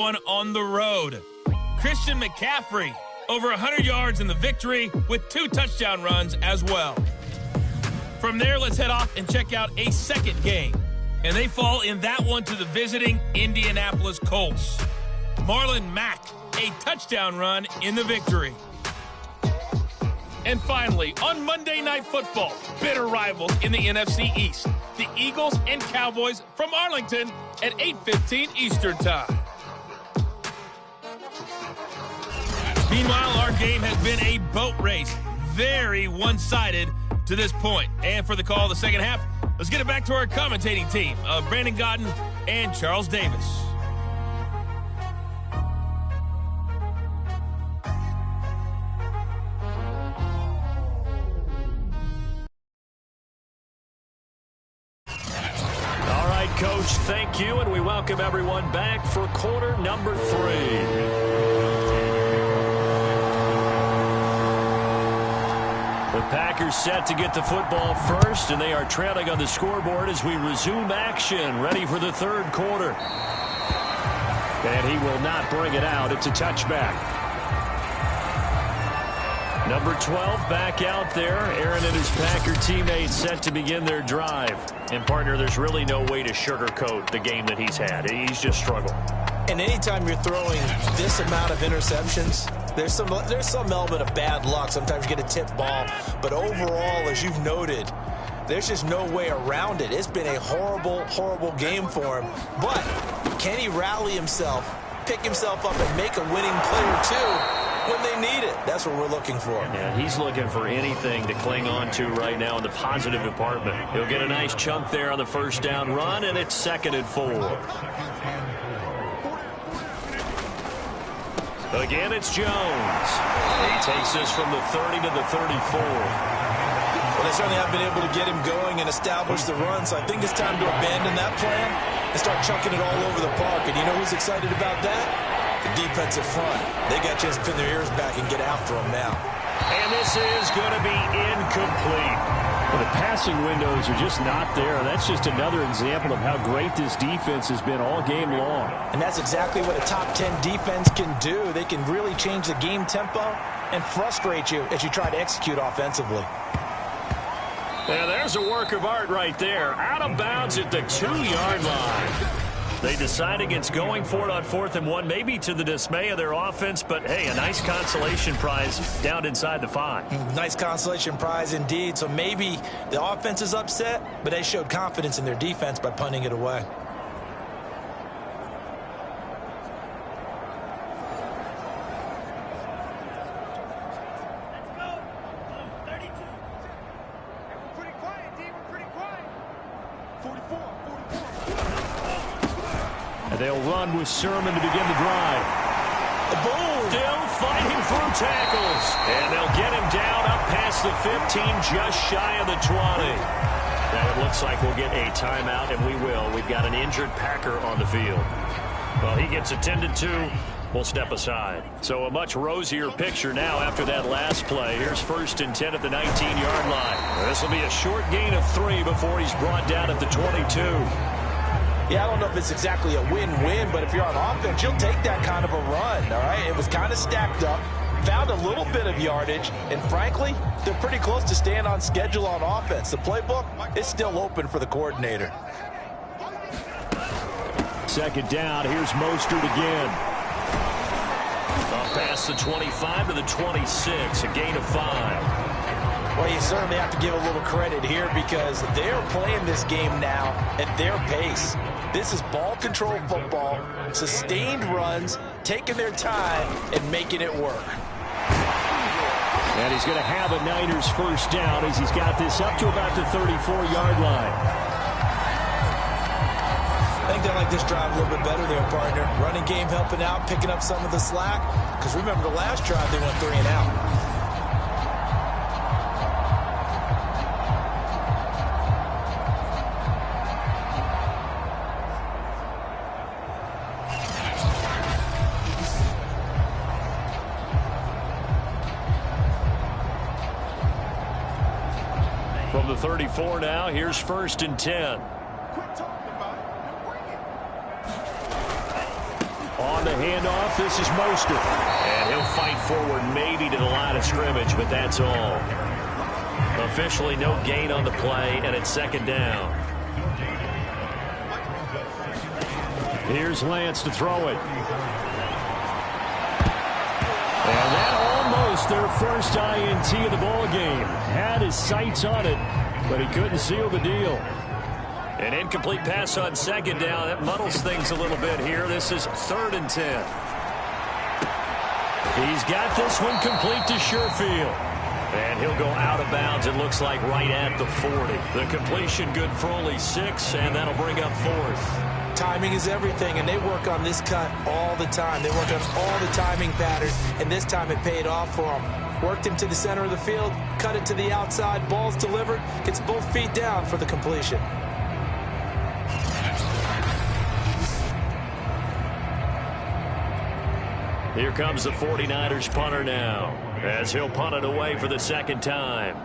one on the road. Christian McCaffrey, over 100 yards in the victory with 2 touchdown runs as well. From there, let's head off and check out a second game. And they fall in that one to the visiting Indianapolis Colts. Marlon Mack, a touchdown run in the victory. And finally, on Monday Night Football, bitter rivals in the NFC East, the Eagles and Cowboys from Arlington at 8:15 Eastern Time. Meanwhile, our game has been a boat race, very one-sided to this point. And for the call of the second half, let's get it back to our commentating team of Brandon Godden and Charles Davis. Coach, thank you, and we welcome everyone back for quarter number 3. The Packers set to get the football first, and they are trailing on the scoreboard as we resume action, ready for the third quarter. And he will not bring it out. It's a touchback. Number 12 back out there. Aaron and his Packer teammates set to begin their drive. And, partner, there's really no way to sugarcoat the game that he's had. He's just struggled. And anytime you're throwing this amount of interceptions, there's some element of bad luck. Sometimes you get a tip ball. But overall, as you've noted, there's just no way around it. It's been a horrible, horrible game for him. But can he rally himself, pick himself up, and make a winning play or two when they need it? That's what we're looking for. Yeah, he's looking for anything to cling on to right now in the positive department. He'll get a nice chunk there on the first down run, and it's 2nd and 4. Again, it's Jones. He takes this from the 30 to the 34. Well, they certainly have been able to get him going and establish the run, so I think it's time to abandon that plan and start chucking it all over the park. And you know who's excited about that? The defensive front. They got a chance to pin their ears back and get after them now. And this is going to be incomplete. Well, the passing windows are just not there. That's just another example of how great this defense has been all game long. And that's exactly what a top 10 defense can do. They can really change the game tempo and frustrate you as you try to execute offensively. Yeah, there's a work of art right there. Out of bounds at the 2-yard line. They decide against going for it on 4th and 1, maybe to the dismay of their offense, but hey, a nice consolation prize down inside the 5. Nice consolation prize indeed. So maybe the offense is upset, but they showed confidence in their defense by punting it away. They'll run with Sermon to begin the drive. Boom! Still fighting through tackles. And they'll get him down up past the 15, just shy of the 20. And it looks like we'll get a timeout, and we will. We've got an injured Packer on the field. Well, he gets attended to. We'll step aside. So a much rosier picture now after that last play. Here's 1st and 10 at the 19-yard line. This will be a short gain of 3 before he's brought down at the 22. Yeah, I don't know if it's exactly a win-win, but if you're on offense, you'll take that kind of a run, all right? It was kind of stacked up, found a little bit of yardage, and frankly, they're pretty close to staying on schedule on offense. The playbook is still open for the coordinator. 2nd down, here's Mostert again. Up past the 25 to the 26, a gain of 5. Well, you certainly have to give a little credit here because they're playing this game now at their pace. This is ball control football, sustained runs, taking their time and making it work. And he's going to have a Niners first down as he's got this up to about the 34-yard line. I think they like this drive a little bit better there, partner. Running game helping out, picking up some of the slack. Because remember the last drive, they went 3 and out. From the 34 now, here's 1st and 10. On to handoff. This is Mostert. And he'll fight forward maybe to the line of scrimmage, but that's all. Officially no gain on the play, and it's second down. Here's Lance to throw it. And that almost their first INT of the ball game. Had his sights on it, but he couldn't seal the deal. An incomplete pass on second down. That muddles things a little bit here. This is 3rd and 10. He's got this one complete to Sherfield. And he'll go out of bounds, it looks like, right at the 40. The completion good for only 6, and that'll bring up 4th. Timing is everything, and they work on this cut all the time. They work on all the timing patterns, and this time it paid off for them. Worked him to the center of the field, cut it to the outside, ball's delivered, gets both feet down for the completion. Here comes the 49ers punter now, as he'll punt it away for the second time.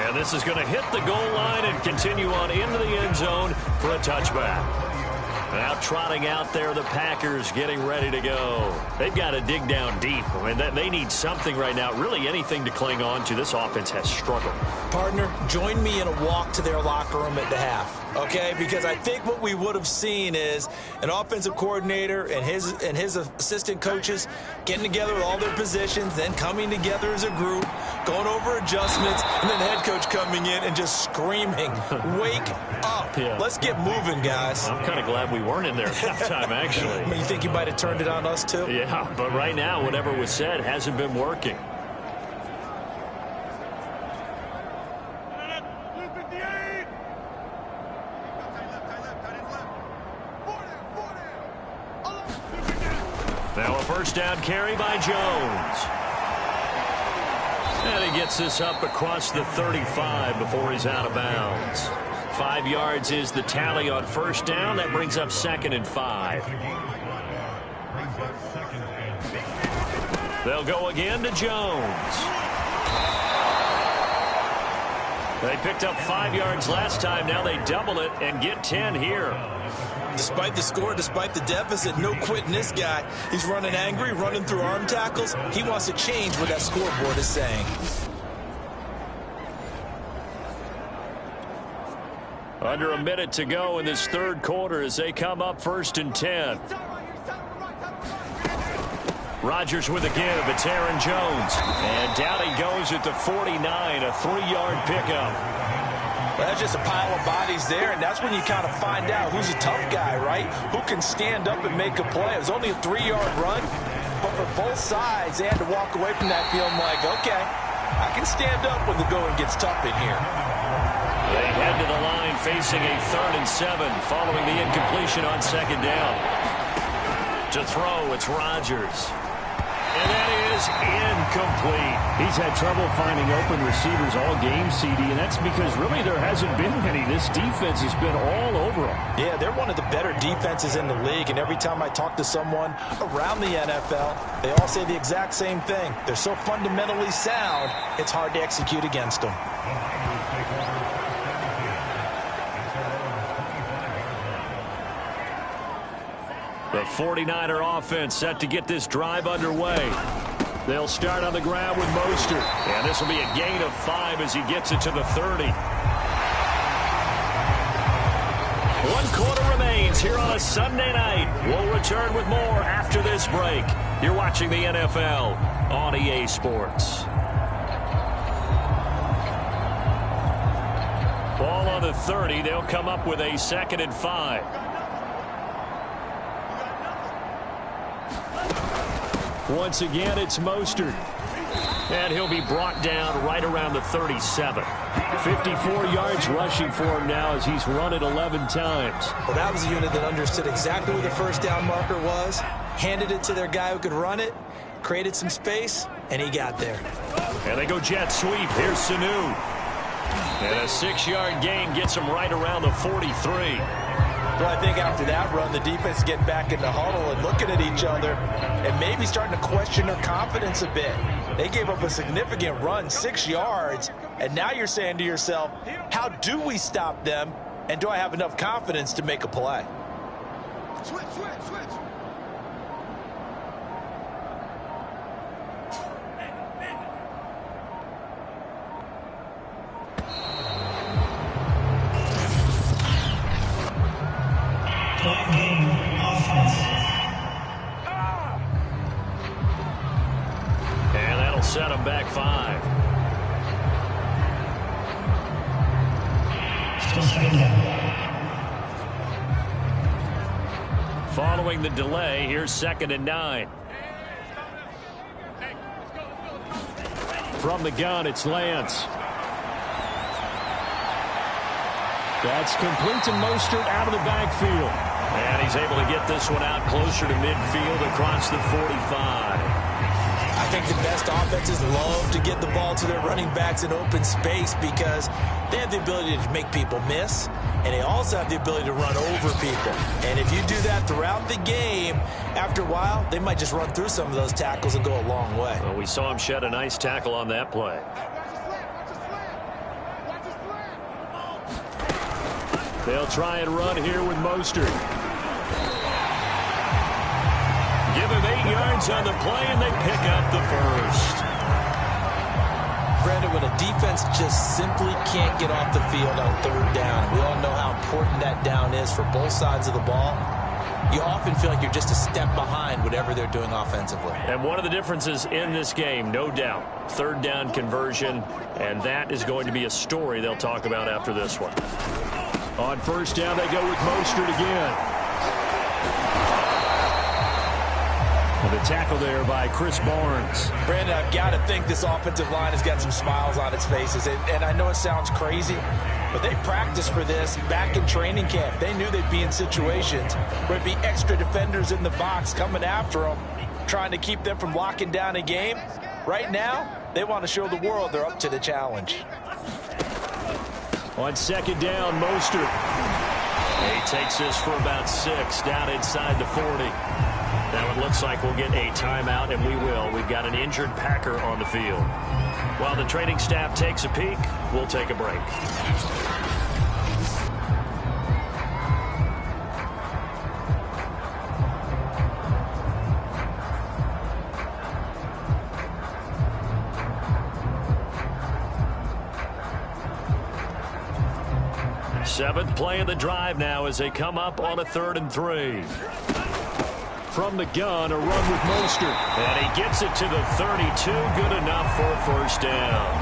And this is going to hit the goal line and continue on into the end zone for a touchback. Now trotting out there, the Packers getting ready to go. They've got to dig down deep. I mean, they need something right now, really anything to cling on to. This offense has struggled. Partner, join me in a walk to their locker room at the half, okay? Because I think what we would have seen is an offensive coordinator and his assistant coaches getting together with all their positions, then coming together as a group, going over adjustments, and then the head coach coming in and just screaming, wake up. Yeah. Let's get moving, guys. I'm kind of glad we weren't in there at halftime, actually. You think you might have turned it on us, too? Yeah, but right now, whatever was said hasn't been working. Now a first down carry by Jones. And he gets this up across the 35 before he's out of bounds. 5 yards is the tally on first down. That brings up 2nd and 5. They'll go again to Jones. They picked up 5 yards last time. Now they double it and get 10 here. Despite the score, despite the deficit, no quitting this guy. He's running angry, running through arm tackles. He wants to change what that scoreboard is saying. Under a minute to go in this third quarter as they come up 1st and 10. Rodgers with a give. It's Aaron Jones. And down he goes at the 49, a 3-yard pickup. Well, that's just a pile of bodies there, and that's when you kind of find out who's a tough guy, right? Who can stand up and make a play. It was only a 3-yard run, but for both sides, they had to walk away from that feeling like, okay, I can stand up when the going gets tough in here. They head to the line facing a 3rd and 7 following the incompletion on second down. To throw, it's Rodgers. And that is incomplete. He's had trouble finding open receivers all game, CD, and that's because really there hasn't been any. This defense has been all over them. Yeah, they're one of the better defenses in the league, and every time I talk to someone around the NFL, they all say the exact same thing. They're so fundamentally sound, it's hard to execute against them. The 49er offense set to get this drive underway. They'll start on the ground with Mostert. And this will be a gain of 5 as he gets it to the 30. 1 quarter remains here on a Sunday night. We'll return with more after this break. You're watching the NFL on EA Sports. Ball on the 30. They'll come up with a 2nd and 5. Once again, it's Mostert. And he'll be brought down right around the 37. 54 yards rushing for him now as he's run it 11 times. Well, that was a unit that understood exactly where the first down marker was, handed it to their guy who could run it, created some space, and he got there. And they go jet sweep. Here's Sanu. And a 6-yard gain gets him right around the 43. Well, I think after that run, the defense get back in the huddle and looking at each other and maybe starting to question their confidence a bit. They gave up a significant run, 6 yards, And now you're saying to yourself, how do we stop them? And do I have enough confidence to make a play? Switch. And that'll set them back 5. Following the delay, here's 2nd and 9. From the gun, it's Lance. That's complete to Mostert out of the backfield. And he's able to get this one out closer to midfield across the 45. I think the best offenses love to get the ball to their running backs in open space because they have the ability to make people miss, and they also have the ability to run over people. And if you do that throughout the game, after a while, they might just run through some of those tackles and go a long way. Well, we saw him shed a nice tackle on that play. They'll try and run here with Mostert. Give him 8 yards on the play, and they pick up the first. Brandon, when a defense just simply can't get off the field on 3rd down, we all know how important that down is for both sides of the ball. You often feel like you're just a step behind whatever they're doing offensively. And one of the differences in this game, no doubt, 3rd down conversion, and that is going to be a story they'll talk about after this one. On 1st down, they go with Mostert again. And the tackle there by Chris Barnes. Brandon, I've got to think this offensive line has got some smiles on its faces. And I know it sounds crazy, but they practiced for this back in training camp. They knew they'd be in situations where there'd be extra defenders in the box coming after them, trying to keep them from locking down a game. Right now, they want to show the world they're up to the challenge. On 2nd down, Mostert. He takes this for about 6 down inside the 40. Now it looks like we'll get a timeout, and we will. We've got an injured Packer on the field. While the training staff takes a peek, we'll take a break. Seventh play of the drive now as they come up on a 3rd and 3. From the gun, a run with Mostert. And he gets it to the 32. Good enough for a 1st down.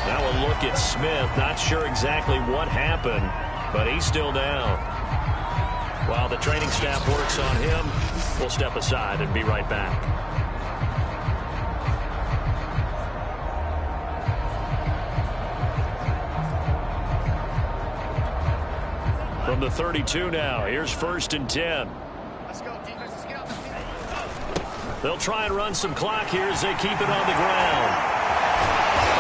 Now a look at Smith. Not sure exactly what happened, but he's still down. While the training staff works on him, we'll step aside and be right back. From the 32 now, here's 1st and 10. They'll try and run some clock here as they keep it on the ground.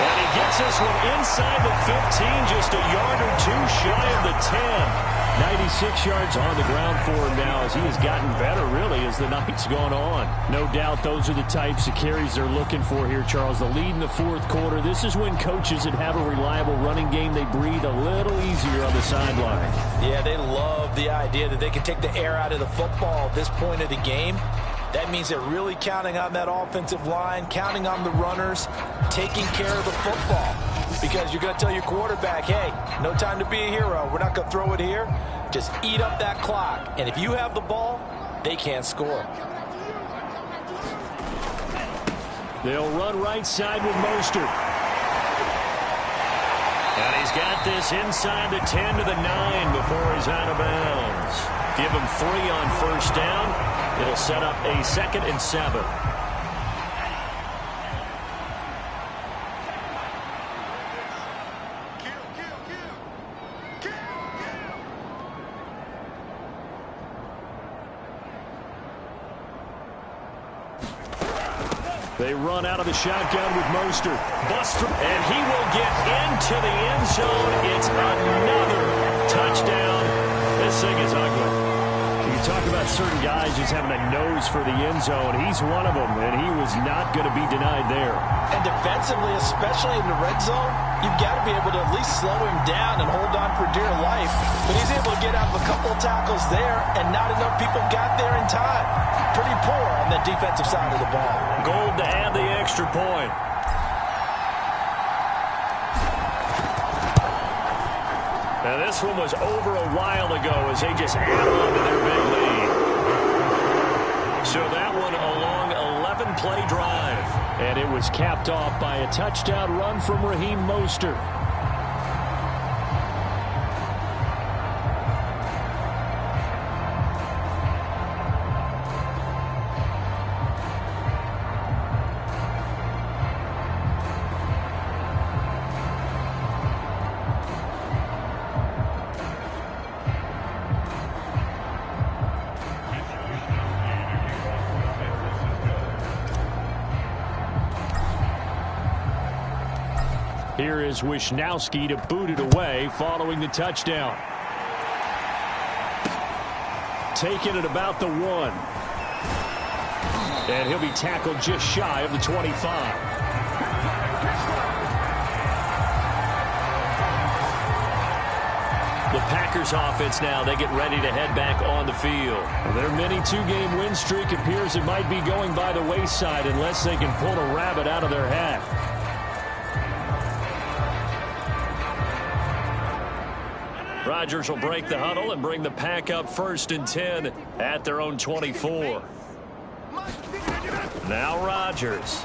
And he gets this one inside the 15, just a yard or 2 shy of the 10. 96 yards on the ground for him now as he has gotten better, really, as the night's gone on. No doubt those are the types of carries they're looking for here, Charles. The lead in the 4th quarter. This is when coaches that have a reliable running game, they breathe a little easier on the sideline. Yeah, they love the idea that they can take the air out of the football at this point of the game. That means they're really counting on that offensive line, counting on the runners, taking care of the football. Because you're going to tell your quarterback, hey, no time to be a hero. We're not going to throw it here. Just eat up that clock. And if you have the ball, they can't score. They'll run right side with Mostert. And he's got this inside the 10 to the 9 before he's out of bounds. Give him 3 on 1st down. It'll set up a 2nd and 7. They run out of the shotgun with Mostert. Buster, and he will get into the end zone. It's another touchdown. This thing is ugly. You talk about about certain guys just having a nose for the end zone. He's one of them, and he was not going to be denied there. And defensively, especially in the red zone, you've got to be able to at least slow him down and hold on for dear life. But he's able to get out of a couple of tackles there, and not enough people got there in time. Pretty poor on the defensive side of the ball. Gold to add the extra point. Now this one was over a while ago as they just added on to their big lead. So that one a long 11-play drive. And it was capped off by a touchdown run from Raheem Mostert. Here is Wisnowski to boot it away following the touchdown. Taken at about the 1. And he'll be tackled just shy of the 25. The Packers offense now, they get ready to head back on the field. Their mini 2-game win streak appears it might be going by the wayside unless they can pull a rabbit out of their hat. Rodgers will break the huddle and bring the pack up 1st and 10 at their own 24. Now Rodgers.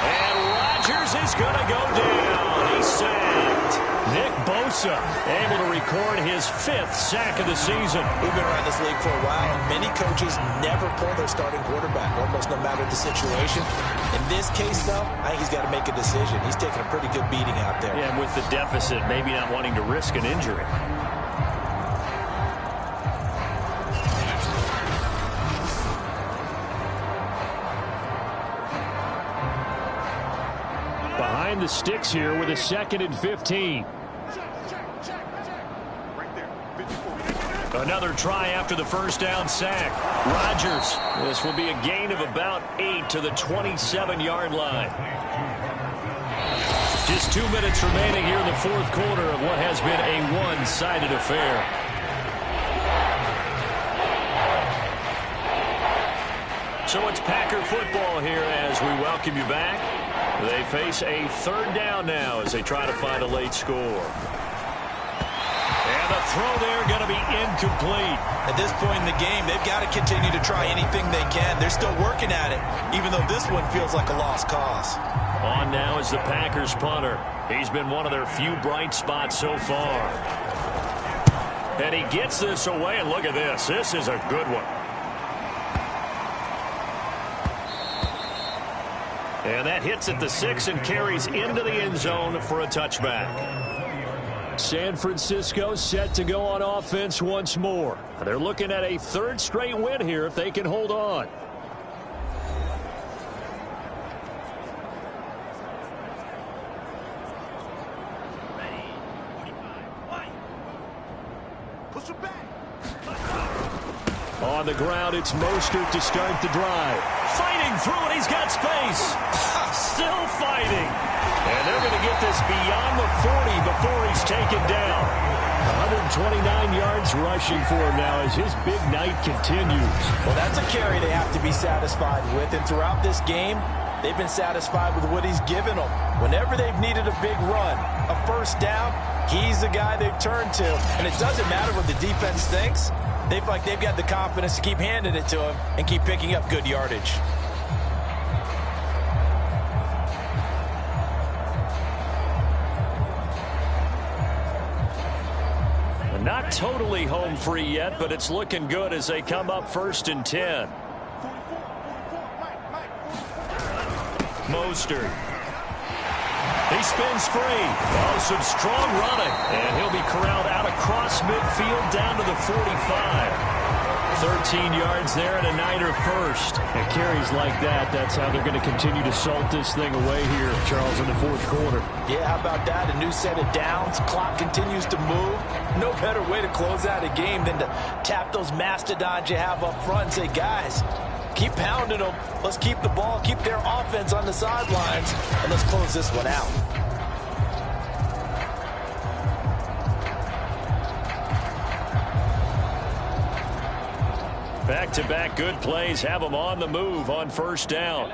And Rodgers is going to go down. He's sacked. Nick Bosa able to record his 5th sack of the season. We've been around this league for a while, and many coaches never pull their starting quarterback, almost no matter the situation. In this case, though, I think he's got to make a decision. He's taking a pretty good beating out there. Yeah, and with the deficit, maybe not wanting to risk an injury. Behind the sticks here with a 2nd and 15. Another try after the first down sack. Rodgers. This will be a gain of about 8 to the 27-yard line. Just 2 minutes remaining here in the 4th quarter of what has been a one-sided affair. So it's Packer football here as we welcome you back. They face a 3rd down now as they try to find a late score. And the throw there going to be incomplete. At this point in the game, they've got to continue to try anything they can. They're still working at it, even though this one feels like a lost cause. On now is the Packers punter. He's been one of their few bright spots so far. And he gets this away, and look at this. This is a good one. And that hits at the 6 and carries into the end zone for a touchback. San Francisco set to go on offense once more. They're looking at a 3rd straight win here if they can hold on. On the ground, it's Mostert to start the drive. Fighting through it, he's got space. Still fighting. And they're going to get this beyond the 40 before he's taken down. 129 yards rushing for him now as his big night continues. Well, that's a carry they have to be satisfied with. And throughout this game, they've been satisfied with what he's given them. Whenever they've needed a big run, a 1st down, he's the guy they've turned to. And it doesn't matter what the defense thinks. They feel like they've got the confidence to keep handing it to him and keep picking up good yardage. Not totally home free yet, but it's looking good as they come up 1st and 10. Mostert. He spins free. Oh, some strong running. And he'll be corralled out across midfield down to the 45. 13 yards there and a Niner first. And carries like that, that's how they're going to continue to salt this thing away here, Charles, in the fourth quarter. Yeah, how about that? A new set of downs. Clock continues to move. No better way to close out a game than to tap those mastodons you have up front and say, guys, keep pounding them. Let's keep the ball, keep their offense on the sidelines, and let's close this one out. Back-to-back good plays have them on the move on first down.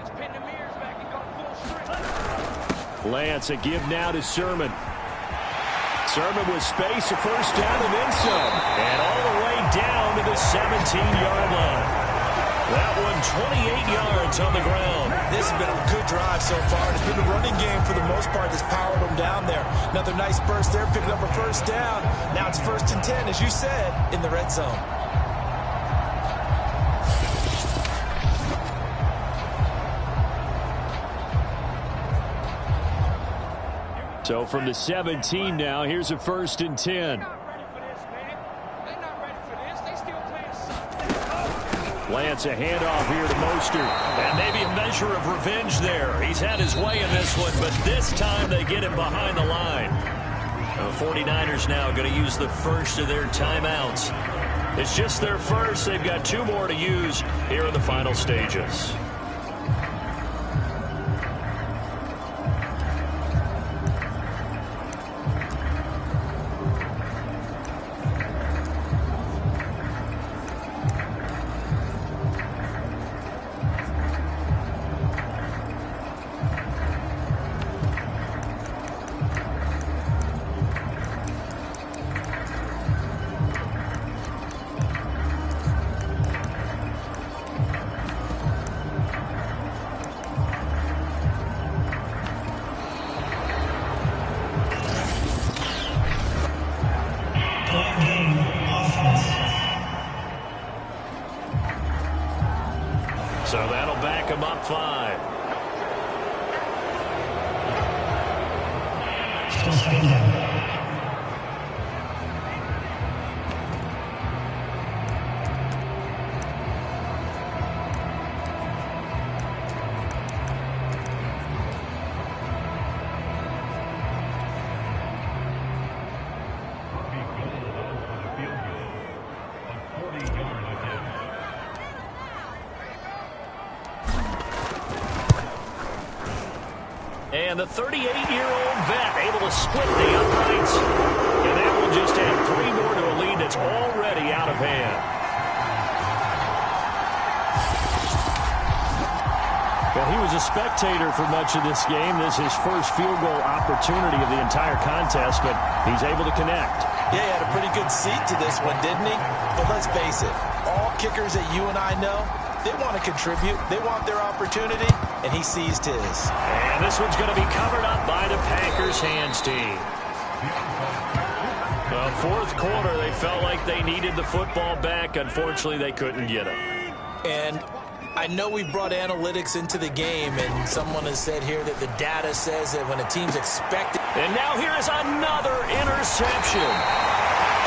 Lance, a give now to Sermon. Sermon with space, a first down and then some. And all the way down to the 17-yard line. That one 28 yards on the ground. This has been a good drive so far. It's been a running game for the most part that's powered them down there. Another nice burst there, picking up a first down. Now it's 1st and 10, as you said, in the red zone. So from the 17 now, here's a 1st and 10. Lance, a handoff here to Mostert. And maybe a measure of revenge there. He's had his way in this one, but this time they get him behind the line. The 49ers now going to use the first of their timeouts. It's just their first. They've got 2 more to use here in the final stages. So that'll back him up 5. Still second down. And the 38-year-old vet able to split the uprights. And that will just add 3 more to a lead that's already out of hand. Well, he was a spectator for much of this game. This is his first field goal opportunity of the entire contest, but he's able to connect. Yeah, he had a pretty good seat to this one, didn't he? But let's face it, all kickers that you and I know, they want to contribute. They want their opportunity, and he seized his. And this one's going to be covered up by the Packers hands team. Well, fourth quarter, they felt like they needed the football back. Unfortunately, they couldn't get it. And I know we brought analytics into the game, and someone has said here that the data says that when a team's expected. And now here is another interception.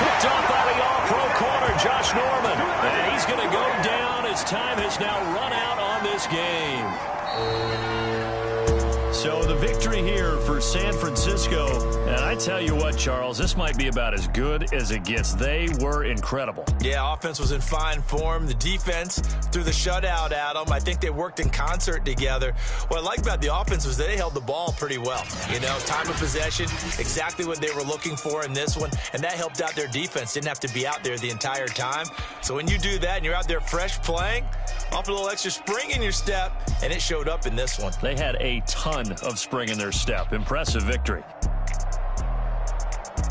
Picked up by the all-pro corner, Josh Norman. And he's going to go down. His time has now run out on this game. So the victory here for San Francisco. And I tell you what, Charles, this might be about as good as it gets. They were incredible. Yeah, offense was in fine form. The defense threw the shutout at them. I think they worked in concert together. What I like about the offense was they held the ball pretty well. You know, time of possession, exactly what they were looking for in this one. And that helped out their defense. Didn't have to be out there the entire time. So when you do that and you're out there fresh playing, offer a little extra spring in your step, and it showed up in this one. They had a ton of spring in their step. Impressive victory.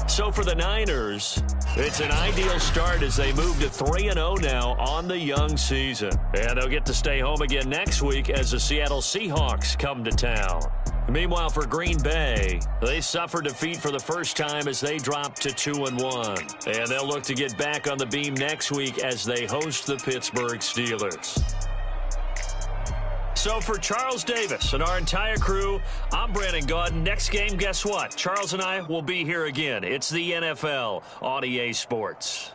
So for the Niners, it's an ideal start as they move to 3-0 now on the young season. And they'll get to stay home again next week as the Seattle Seahawks come to town. Meanwhile, for Green Bay, they suffered defeat for the first time as they dropped to 2-1. And they'll look to get back on the beam next week as they host the Pittsburgh Steelers. So for Charles Davis and our entire crew, I'm Brandon Gaudin. Next game, guess what? Charles and I will be here again. It's the NFL on EA Sports.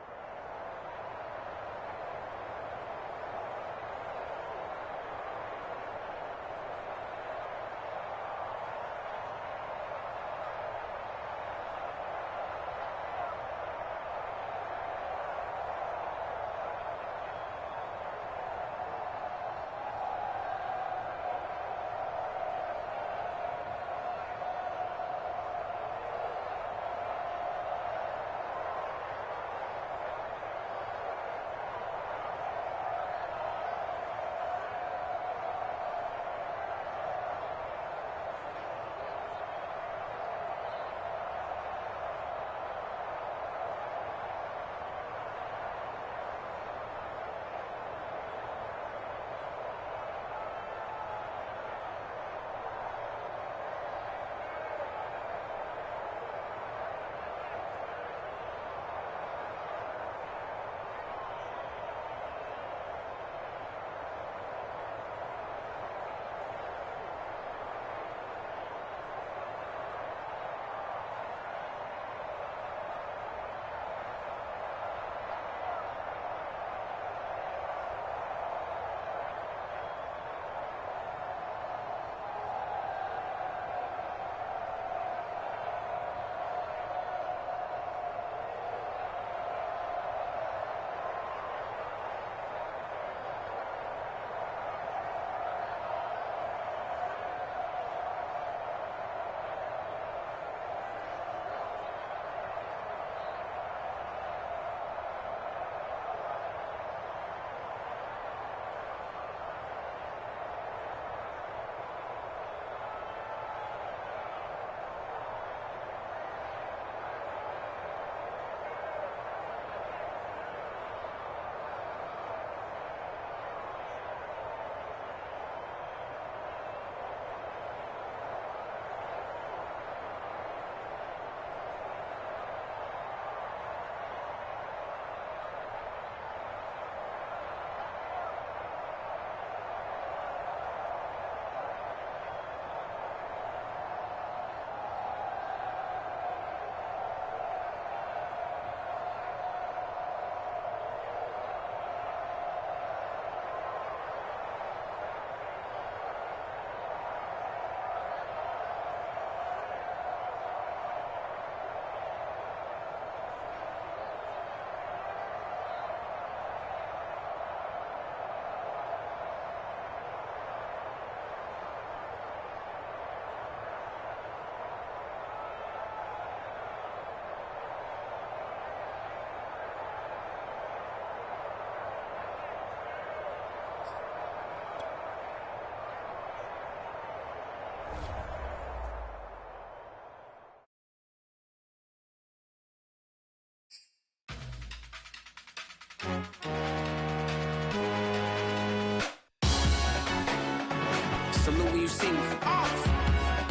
see me.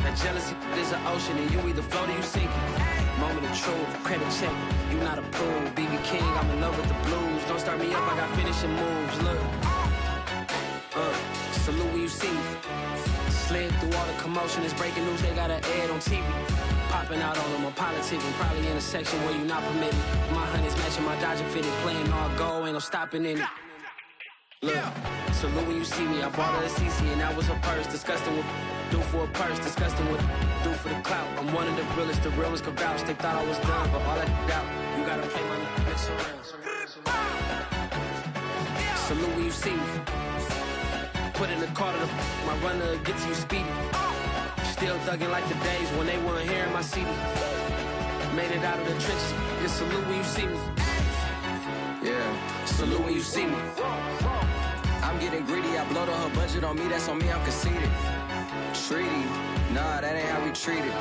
That jealousy is an ocean, and you either float or you sink it. Moment of truth, credit check, you not approved. BB King, I'm in love with the blues. Don't start me up, I got finishing moves. Look, salute when you see me. Slid through all the commotion, it's breaking news, they got an ad on TV. Popping out on them, I'm politicking, probably in a section where you not permitted. My honey's matching my Dodger fitted, playing all gold, ain't no stopping in it. Look, salute when you see me, I bought her a CC and that was her purse. Disgusting with do for a purse, disgusting with do for the clout. I'm one of the realest, the realest could vouch. They thought I was done, but all that out, you gotta play my mix around. Salute when you see me. Put in the car to my runner gets you speedy. Still thugging like the days when they weren't hearing my CD. Made it out of the trenches. Just salute when you see me. Yeah, salute when you see me. I'm getting greedy, I blowed on her budget on me, that's on me, I'm conceited. Treaty, nah, that ain't how we treat it.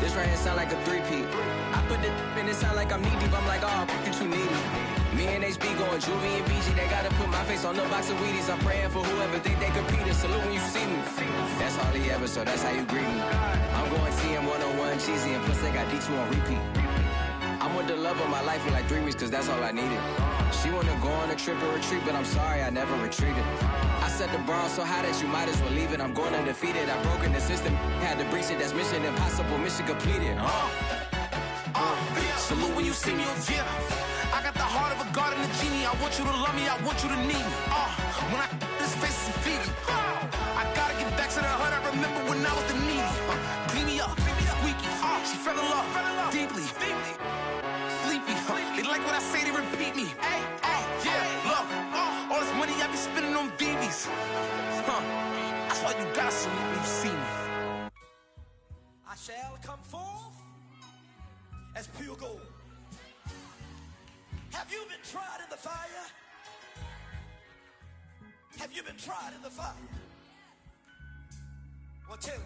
This right here sound like a three-peat. I put the in it sound like I'm knee deep, I'm like, oh, you too needy. Me and HB going Juvie and BG, they gotta put my face on the box of Wheaties. I'm praying for whoever think they compete. Salute when you see me. That's all he ever, so that's how you greet me. I'm going TM 101 cheesy, and plus they got D2 on repeat. I'm with the love of my life for like 3 weeks, cause that's all I needed. She wanna go on a trip or retreat, but I'm sorry, I never retreated. I set the bar so high that you might as well leave it. I'm going undefeated, I broke in the system, had to breach it, that's mission impossible, mission completed. Salute when you see me, yeah. I got the heart of a god and a genie. I want you to love me, I want you to need me. When I this face is feedy. I gotta get back to the hood, I remember when I was the needy. Clean me up, squeaky. She fell in love, deeply. Sleepy, they like what I say, they repeat me. Yeah, look, all this money I be spending on BBs. That's why you gotta salute when you see me. I shall come forth as pure gold. Have you been tried in the fire? Have you been tried in the fire? Well, tell me,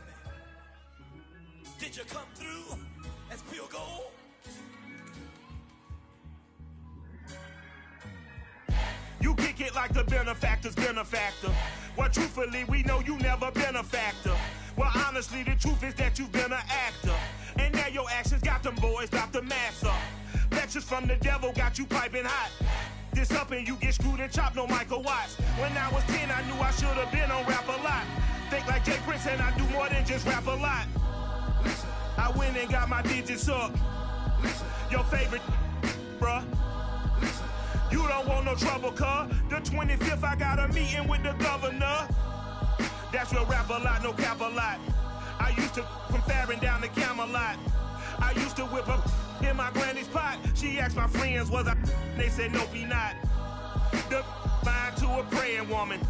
did you come through as pure gold? You kick it like the benefactor's benefactor. Well, truthfully, we know you never been a factor. Well, honestly, the truth is that you've been an actor. And now your actions got them boys about to mass up. Lectures from the devil got you piping hot. This up and you get screwed and chopped, no Michael Watts. When I was 10, I knew I should have been on rap a lot. Think like Jay Prince and I do more than just rap a lot. I went and got my digits up. Your favorite, bruh. You don't want no trouble, cuz. The 25th, I got a meeting with the governor. That's real rap a lot, no cap a lot. I used to from Farron down to Camelot. I used to whip up in my granny's pot. She asked my friends, was I? They said, nope, he not. The fine to a praying woman.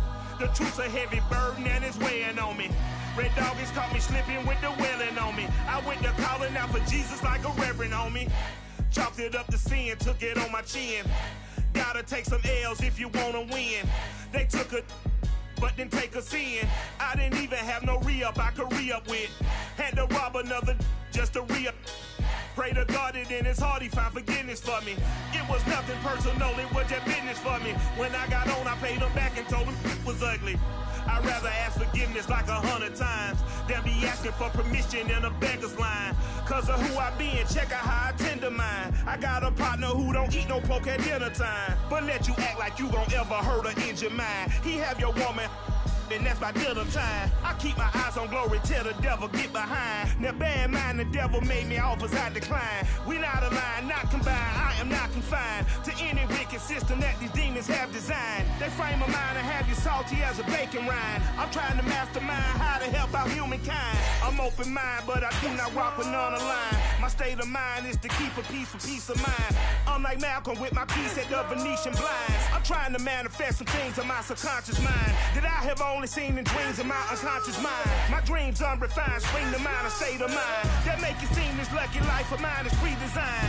The truth's a heavy burden and it's weighing on me. Red Doggies caught me slipping with the wailing on me. I went to calling out for Jesus like a reverend on me. Chalked it up to sin, took it on my chin. Gotta take some L's if you wanna win. They took a but didn't take a sin. I didn't even have no re-up I could re-up with. Had to rob another just to re-up. Pray to God that in his heart he found forgiveness for me. It was nothing personal, it was just business for me. When I got on, I paid him back and told him it was ugly. I'd rather ask forgiveness like 100 times than be asking for permission in a beggar's line. Cause of who I be and check out how I tend to mine. I got a partner who don't eat no pork at dinner time, but let you act like you gon' ever hurt or injure mine. He have your woman, and that's by dinner time. I keep my eyes on glory till the devil get behind. Now bear in mind the devil made me offers I decline. We not aligned, not combined, I am not confined to any wicked system that these demons have designed. They frame a mind and have you salty as a bacon rind. I'm trying to mastermind how to help out humankind. I'm open mind, but I do not rock with none aligned. My state of mind is to keep a peaceful peace of mind. I'm like Malcolm with my piece at the Venetian blinds. I'm trying to manifest some things in my subconscious mind that I have only seen in dreams in my unconscious mind. My dreams unrefined, spring to mind, a state of mind that make it seem this lucky life of mine is pre-designed.